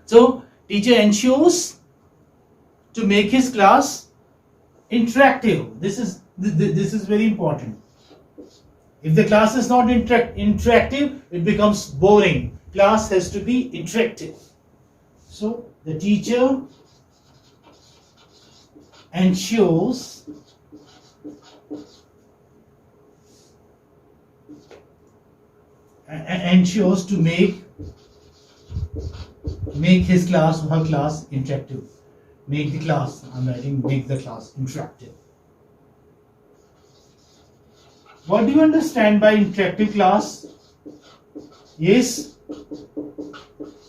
So teacher ensures to make his class interactive. This is very important. If the class is not interactive, it becomes boring. Class has to be interactive. So the teacher ensures to make his class or her class interactive. Make the class, I'm writing make the class interactive. What do you understand by interactive class? Yes?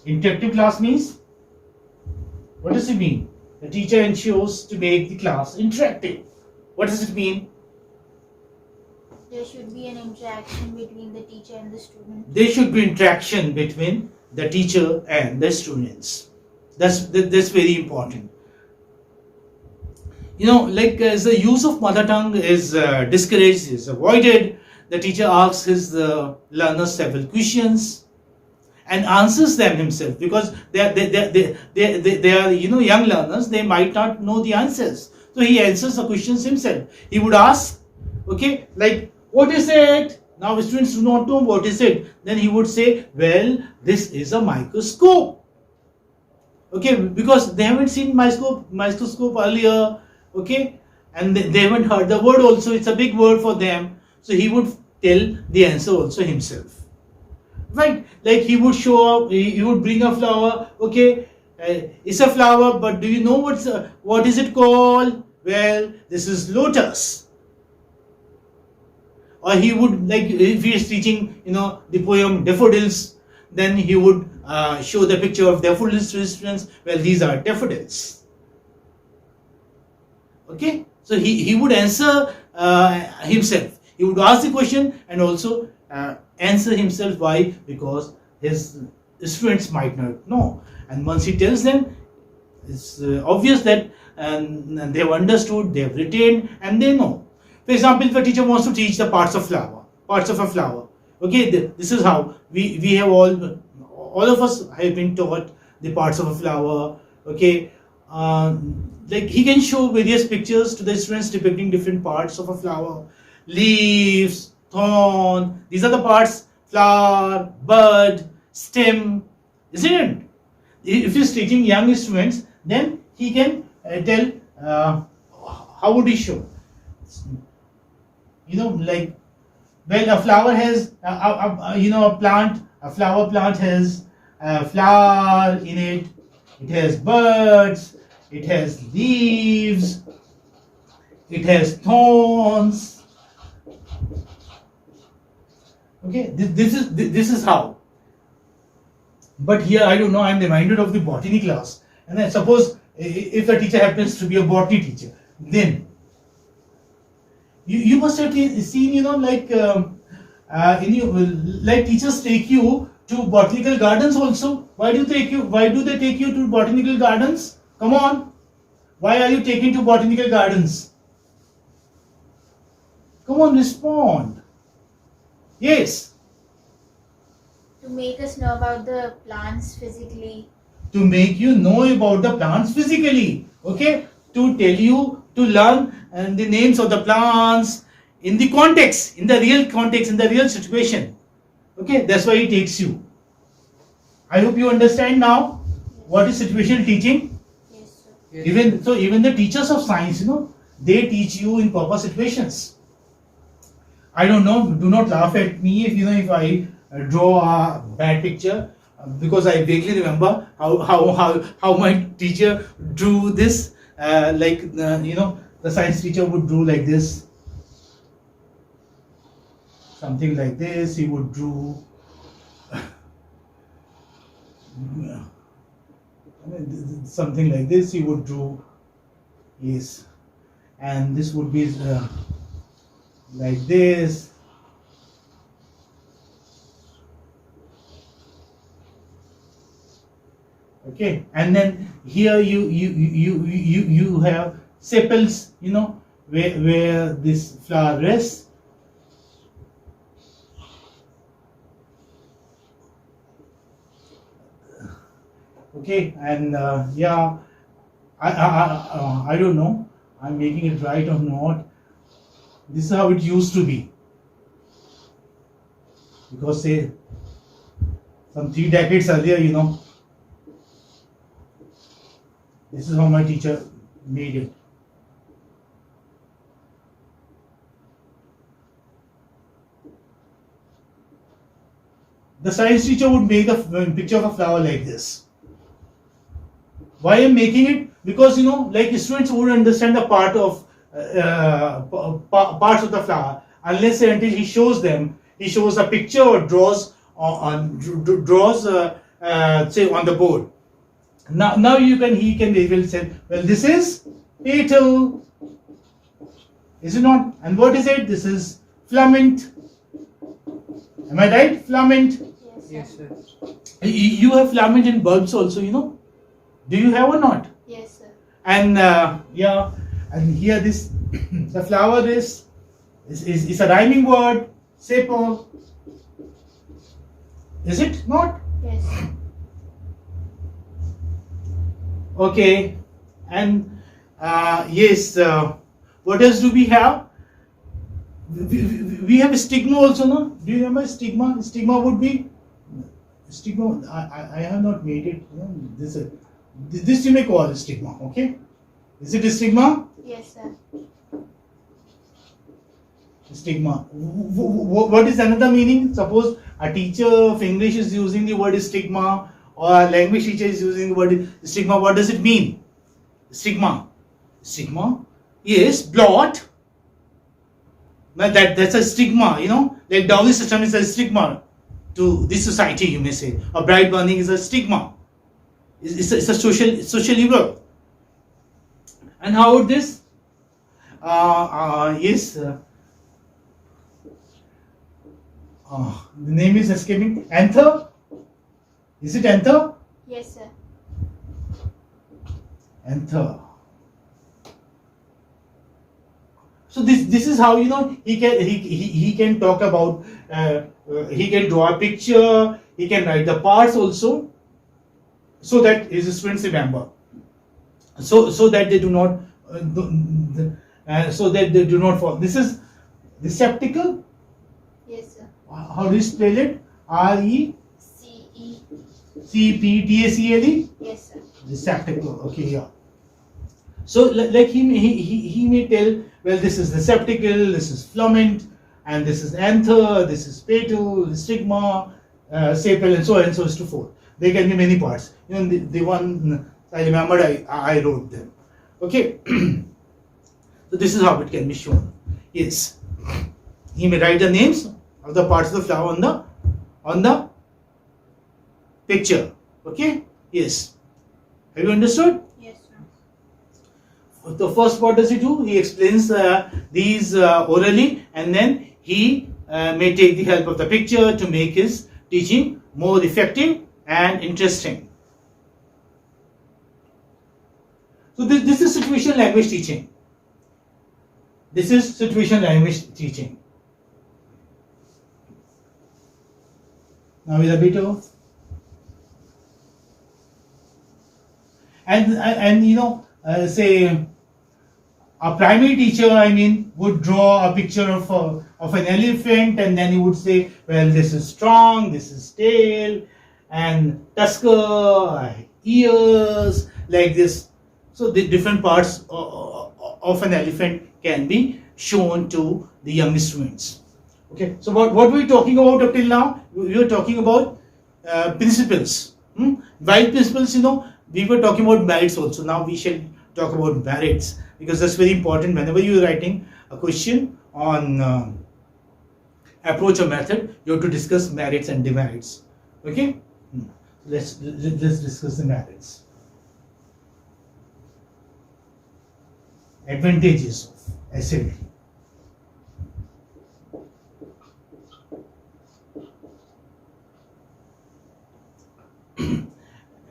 Interactive class means? What does it mean? The teacher ensures to make the class interactive. What does it mean? There should be an interaction between the teacher and the student. There should be interaction between the teacher and the students. That's very important. You know, like as the use of mother tongue is discouraged, is avoided, the teacher asks his learners several questions and answers them himself, because they are young learners. They might not know the answers, so he answers the questions himself. He would ask, okay, like, what is it? Now students do not know what is it. Then he would say, well, this is a microscope. Okay, because they haven't seen microscope earlier. Okay, and they haven't heard the word also. It's a big word for them. So he would tell the answer also himself. Right? Like he would show up, he would bring a flower. Okay, it's a flower, but do you know what is it called? Well, this is lotus. Or he would, like, if he is teaching, the poem Daffodils, then he would show the picture of daffodils to his students. Well, these are daffodils. Okay, so he would answer himself. He would ask the question and also answer himself. Why? Because his students might not know. And once he tells them, it's obvious that they have understood, they have retained, and they know. For example, if a teacher wants to teach the parts of a flower. Okay, this is how we have all of us have been taught the parts of a flower. Okay, like he can show various pictures to the students depicting different parts of a flower. Leaves, thorn, these are the parts. Flower, bud, stem, isn't it? If he's teaching young students, then he can tell, how would he show? Like, well, a flower has, a flower plant has a flower in it. It has buds, it has leaves, it has thorns. Okay, this is how. But here, I don't know, I'm reminded of the botany class. And then suppose if the teacher happens to be a botany teacher, then you must have seen, like teachers take you to botanical gardens also. Why do they take you to botanical gardens? Come on. Why are you taken to botanical gardens? Come on, respond. Yes. To make us know about the plants physically. To make you know about the plants physically. Okay. To tell you, to learn the names of the plants in the context, in the real situation. Okay. That's why he takes you. I hope you understand now what is situational teaching. Yes, sir. Even the teachers of science, they teach you in proper situations. I don't know. Do not laugh at me if I draw a bad picture, because I vaguely remember how my teacher drew this. The science teacher would draw like this, something like this. He would draw. Something like this. He would draw. Yes, and this would be like this. Okay, and then here you have sepals, where this flower rests. Okay, and yeah, I don't know I'm making it right or not. This is how it used to be, because say some 3 decades earlier, this is how my teacher made it. The science teacher would make the picture of a flower like this. Why I'm making it? Because like students would understand the parts of the flower unless and until he shows them. He shows a picture or draws say on the board. Now he will say, well, this is petal, is it not? And what is it? This is filament. Am I right? Filament. Yes, sir. You have filament in bulbs also, Do you have or not? Yes, sir. And yeah, and here this the flower is a rhyming word. Sepal. Is it not? Yes. Okay. And yes, what else do we have? We have stigma also, no? Do you remember stigma? Stigma would be stigma. I have not made it. This you may call stigma. Okay, is it a stigma? Yes, sir. Stigma. What is another meaning? Suppose a teacher of English is using the word stigma, or a language teacher is using the word stigma. What does it mean? Stigma. Stigma. Yes, blot. That's a stigma, like dowry system is a stigma to this society, you may say. Or bride burning is a stigma. It's a social evil. And how would this? Yes. The name is escaping. Anther? Is it anther? Yes, sir. Anther. So this is how he can talk about. He can draw a picture. He can write the parts also, so that his students remember. So that they do not. So that they do not fall. This is receptacle. Yes, sir. How do you spell it? RECEPTACLE. Yes, sir. Receptacle. Okay, yeah. So like he may tell, well, this is receptacle, this is filament, and this is anther, this is petal, stigma, sepal, and so on and so forth. There can be many parts. The one I remembered, I wrote them. Okay. So this is how it can be shown. Yes. He may write the names of the parts of the flower on the picture. Okay. Yes. Have you understood? Yes, sir. The first, what does he do? He explains these orally, and then he may take the help of the picture to make his teaching more effective and interesting. So this is situational language teaching. This is situational language teaching. Now with a bit of and say a primary teacher, would draw a picture of an elephant, and then he would say, well, this is trunk, this is tail, and tusker, ears, like this. So the different parts of an elephant can be shown to the young students. Okay, so what were we talking about up till now? We were talking about principles. While principles, we were talking about merits also. Now we shall talk about merits, because that's very important. Whenever you are writing a question on approach or method, you have to discuss merits and demerits. Okay, let's discuss the merits. Advantages of SIT.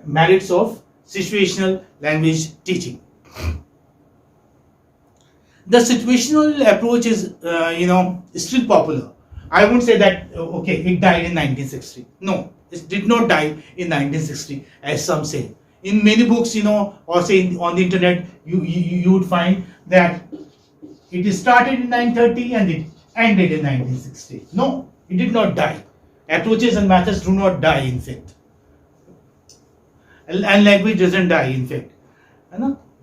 Merits of situational language teaching. The situational approach is, still popular. I won't say that, okay, it died in 1960. No, It did not die in 1960, as some say. In many books, or say on the internet, you would find that it started in 1930 and it ended in 1960. No, it did not die. Approaches and methods do not die, in fact. And language doesn't die, in fact.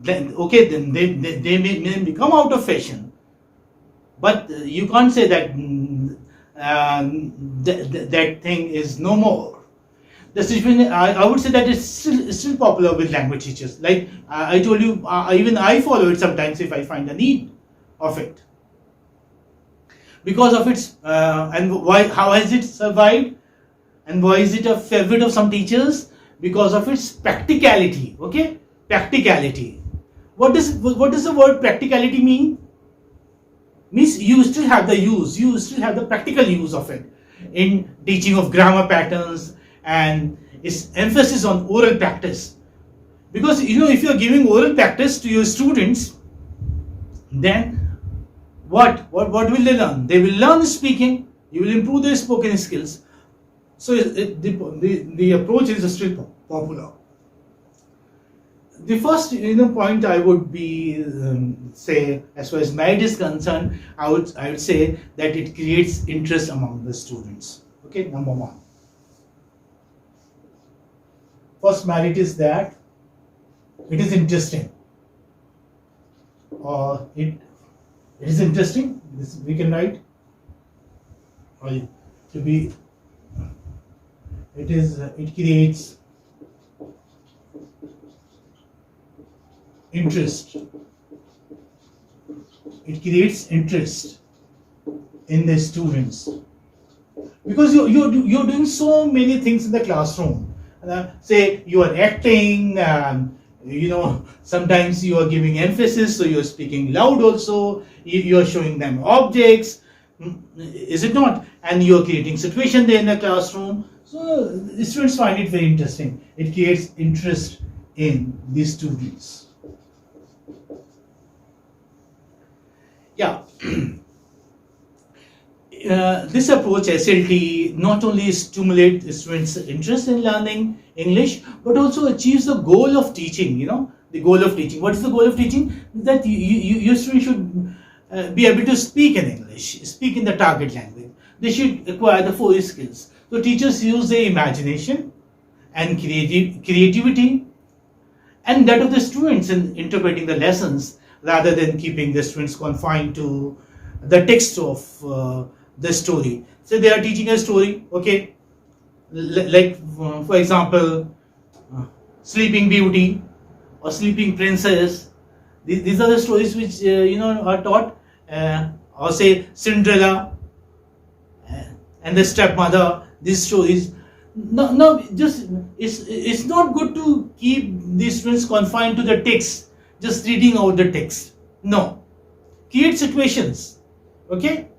Then they may become out of fashion, but you can't say that that thing is no more. The situation, I would say that it's still popular with language teachers. Like I told you, even I follow it sometimes if I find a need of it. Because of its and why? How has it survived? And why is it a favorite of some teachers? Because of its practicality. Okay, practicality. What does the word practicality mean? Means you still have the use. You still have the practical use of it in teaching of grammar patterns, and its emphasis on oral practice. Because if you are giving oral practice to your students, then what will they learn? They will learn speaking. You will improve their spoken skills. So the approach is still popular. The first point I would be say, as far as merit is concerned, I would say that it creates interest among the students. Okay, number one. First merit is that it is interesting, or it is interesting. This we can write, or to be. It creates interest. It creates interest in the students, because you're doing so many things in the classroom. Say you are acting, sometimes you are giving emphasis, so you're speaking loud also, you're showing them objects, is it not? And you're creating situation there in the classroom. So the students find it very interesting. It creates interest in the students. Yeah. This approach, SLT, not only stimulates students' interest in learning English, but also achieves the goal of teaching. The goal of teaching. What is the goal of teaching? That your students should be able to speak in English, speak in the target language. They should acquire the 4 skills. So teachers use their imagination and creativity, and that of the students in interpreting the lessons, rather than keeping the students confined to the text of the story. So they are teaching a story, okay, like for example, Sleeping Beauty or Sleeping Princess. These are the stories which are taught, or say Cinderella and the stepmother. These stories. No, just it's not good to keep these students confined to the text, just reading out the text. No, create situations. Okay,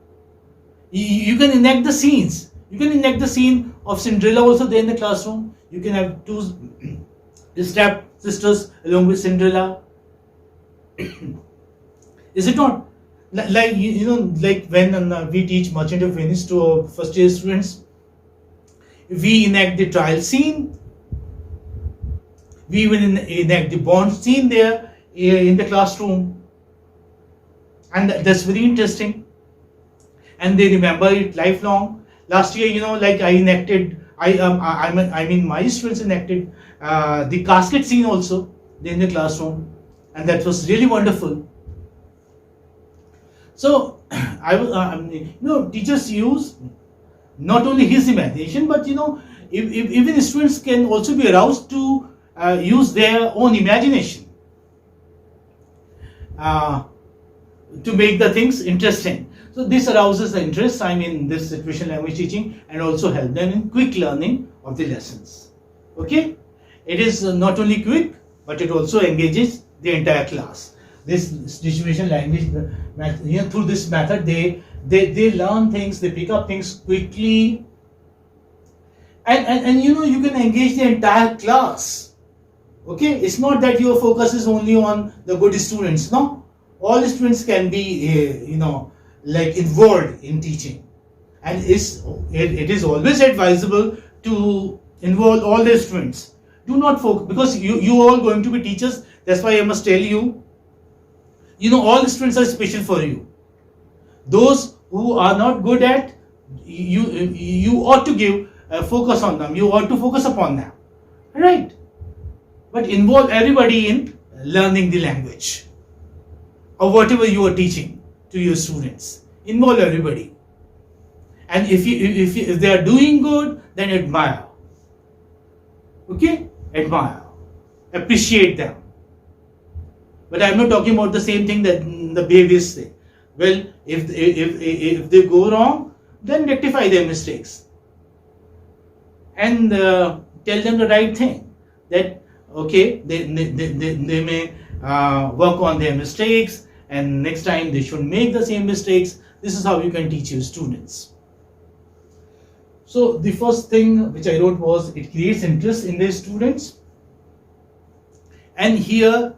you can enact the scenes. You can enact the scene of Cinderella also there in the classroom. You can have 2 step sisters along with Cinderella. Is it not? Like like when we teach Merchant of Venice to our first year students, we enact the trial scene. We even enact the bond scene there in the classroom, and that's very interesting. And they remember it lifelong. Last year, like I enacted, my students enacted the casket scene also in the classroom, and that was really wonderful. So, teachers use not only his imagination, but even students can also be aroused to use their own imagination to make the things interesting. So this arouses the interest, this situational language teaching, and also help them in quick learning of the lessons. Okay, it is not only quick, but it also engages the entire class. This situational language, through this method, they learn things, they pick up things quickly, and you can engage the entire class. Okay, it's not that your focus is only on the good students. No, all the students can be like involved in teaching, and it is always advisable to Involve all the students. Do not focus, because you all going to be teachers. That's why I must tell you, all the students are special for you. Those who are not good at, you ought to give focus on them. You ought to focus upon them, right? But involve everybody in learning the language or whatever you are teaching to your students. Involve everybody, and if they are doing good, then admire. Okay, admire, appreciate them. But I'm not talking about the same thing that the babies say. Well, if they go wrong, then rectify their mistakes and tell them the right thing. That okay, they may work on their mistakes, and next time they should make the same mistakes. This is how you can teach your students. So the first thing which I wrote was it creates interest in the students, and here,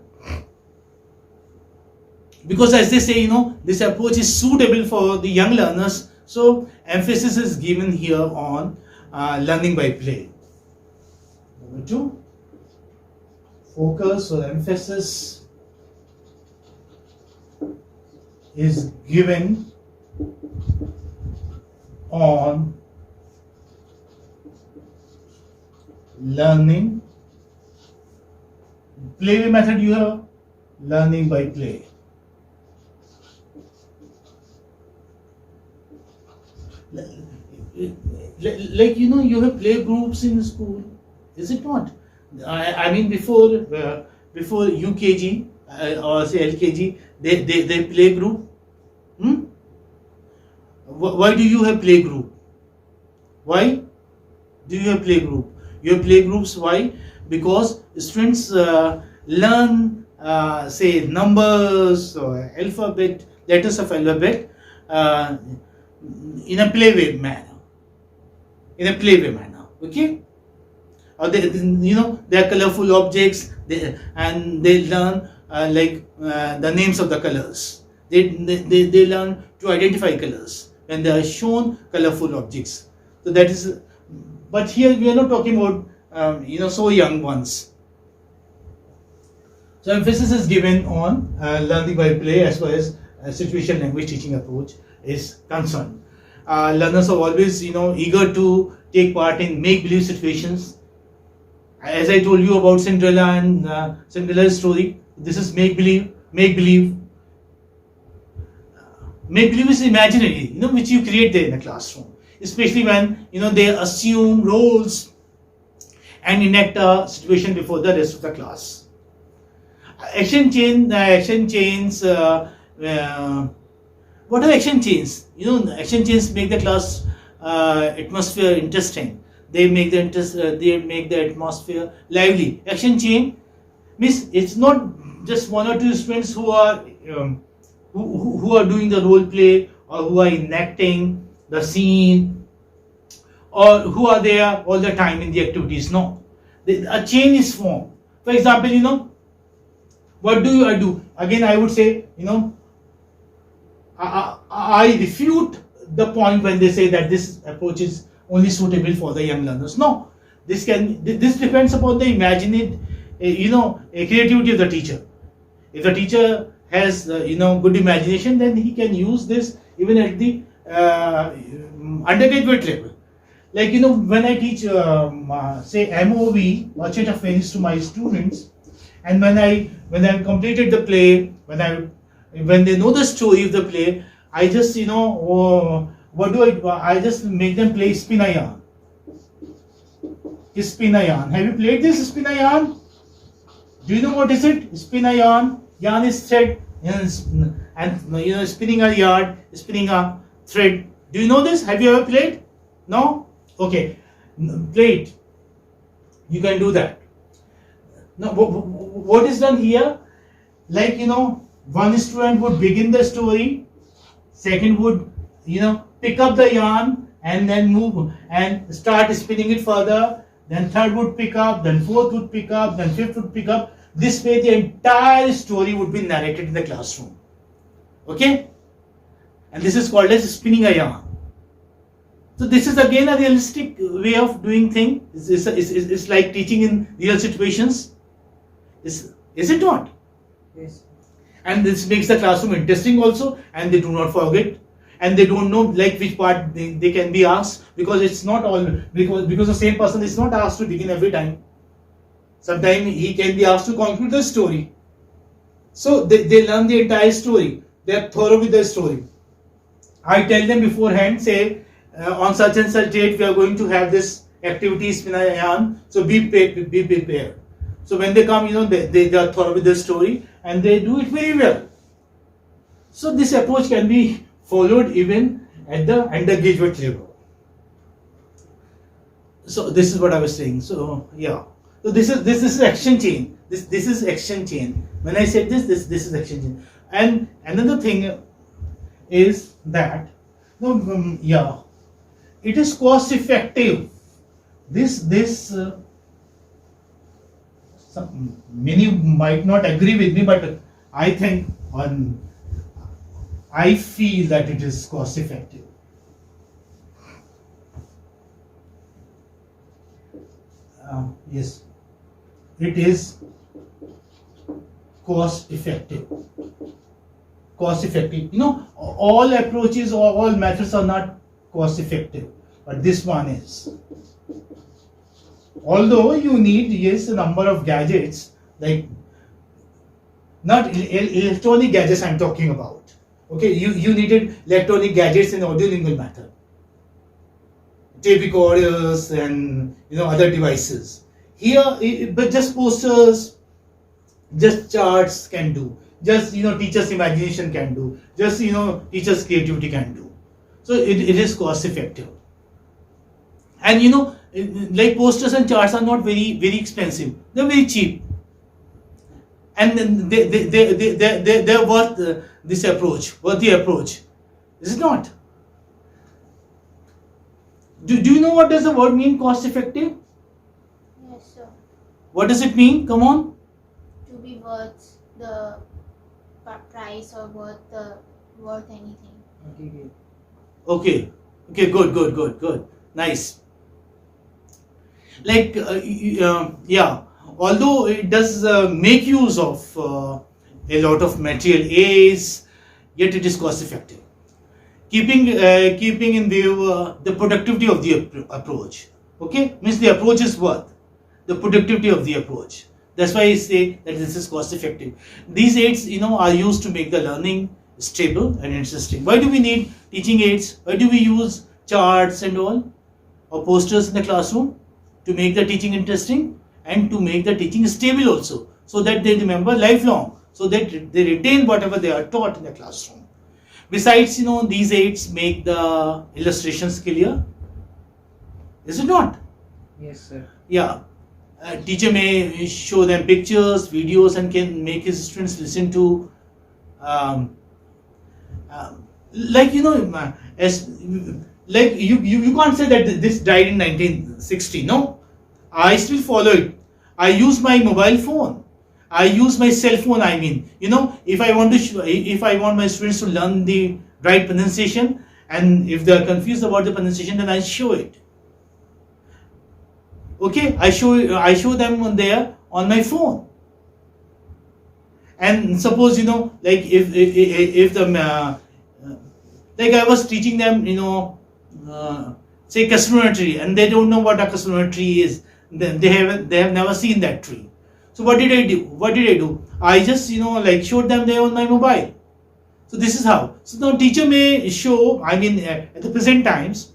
because as they say, this approach is suitable for the young learners, so emphasis is given here on learning by play. Number 2, focus or emphasis is given on learning. Play method you have, learning by play. Like you have play groups in school, is it not? I mean before UKG or say LKG, they play group. Why do you have play group? Why do you have play group? You have play groups. Why? Because students learn say numbers or alphabet, letters of alphabet in a play manner. Okay, or they are colorful objects, and they learn the names of the colors. They learn to identify colors when they are shown colorful objects. So that is, but here we are not talking about so young ones. So emphasis is given on learning by play as far as situational language teaching approach is concerned. Learners are always eager to take part in make-believe situations. As I told you about Cinderella and Cinderella's story, this is make-believe. Make-believe is imaginary, which you create there in the classroom, especially when they assume roles and enact a situation before the rest of the class. Action chains. What are action chains? Action chains make the class atmosphere interesting. They make the atmosphere lively. Action chain means it's not just one or two students who are doing the role play, or who are enacting the scene, or who are there all the time in the activities. No, a chain is formed. For example, what do I do? Again, I would say, I refute the point when they say that this approach is only suitable for the young learners. No, this depends upon the creativity of the teacher. If the teacher has good imagination, then he can use this even at the undergraduate level. Like when I teach say MOV, Orchard of Venice, to my students, and when I've completed the play, when they know the story of the play, I just what do I do? I just make them play spin a yarn. Spin a yarn. Have you played this spin a yarn? Do you know what is it? Spin a yarn. Yarn is thread, and spinning a yarn, spinning a thread. Do you know this? Have you ever played? No? Okay, play it. You can do that. Now, what is done here? Like one student would begin the story, second would pick up the yarn and then move and start spinning it further, then third would pick up, then fourth would pick up, then fifth would pick up. This way the entire story would be narrated in the classroom. Okay, and this is called as spinning a yarn. So this is again a realistic way of doing thing. It's like teaching in real situations. Is it not? Yes. And this makes the classroom interesting also, and they do not forget, and they don't know like which part they can be asked, because it's not all, because the same person is not asked to begin every time. Sometimes he can be asked to conclude the story. So they learn the entire story. They are thorough with the story. I tell them beforehand, say on such and such date we are going to have this activities, so be prepared. So when they come, they are thorough with the story and they do it very well. So this approach can be followed even at the undergraduate level. So this is what I was saying. So yeah. So this is action chain. This is action chain. When I said this is action chain. And another thing is that it is cost effective. Many might not agree with me, but I think I feel that it is cost effective. Yes, it is cost effective. Cost effective. All approaches or all methods are not cost effective, but this one is. Although you need, yes, a number of gadgets, like not electronic gadgets I'm talking about. Okay, you needed electronic gadgets in audio-lingual method. Tape recorders and other devices. Here, but just posters, just charts can do. Just teachers' imagination can do. Just teachers' creativity can do. So it is cost effective. And like posters and charts are not very very expensive. They're very cheap. And then they're worth this approach, worth the approach. Is it not? Do you know what does the word mean, cost effective? Yes, sir. What does it mean? Come on. To be worth the price or worth anything. Okay. Good. Nice. Like although it does make use of a lot of material aids, yet it is cost effective. Keeping in view the productivity of the approach. Okay, means the approach is worth the productivity of the approach. That's why I say that this is cost effective. These aids are used to make the learning stable and interesting. Why do we need teaching aids? Why do we use charts and all or posters in the classroom? To make the teaching interesting and to make the teaching stable also, so that they remember lifelong, so that they retain whatever they are taught in the classroom. Besides, these aids make the illustrations clear. Is it not? Yes, sir. Yeah. Teacher may show them pictures, videos, and can make his students listen to as like you can't say that this died in 1960. No, I still follow it. I use my mobile phone. I use my cell phone. I mean, if I want my students to learn the right pronunciation, and if they are confused about the pronunciation, then I show it. Okay, I show them on there on my phone. And suppose like if the like I was teaching them say castor tree, and they don't know what a castor tree is. They have never seen that tree. So what did I do? I just like showed them there on my mobile. So this is how. So now teacher may show, at the present times,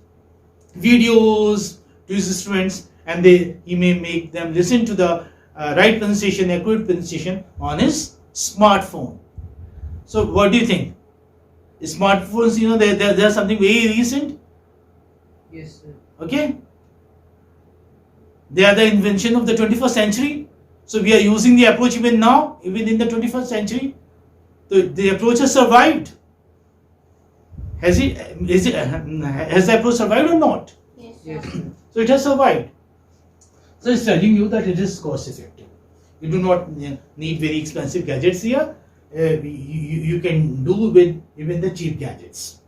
videos to his students, and he may make them listen to the right pronunciation, accurate pronunciation on his smartphone. So what do you think? Smartphones, they are something very recent. Yes, sir. Okay? They are the invention of the 21st century. So we are using the approach even now, even in the 21st century. The approach has survived. Has the approach survived or not? Yes, sir. Yes. So it has survived. So it's telling you that it is cost effective. You do not need very expensive gadgets here. You can do with even the cheap gadgets.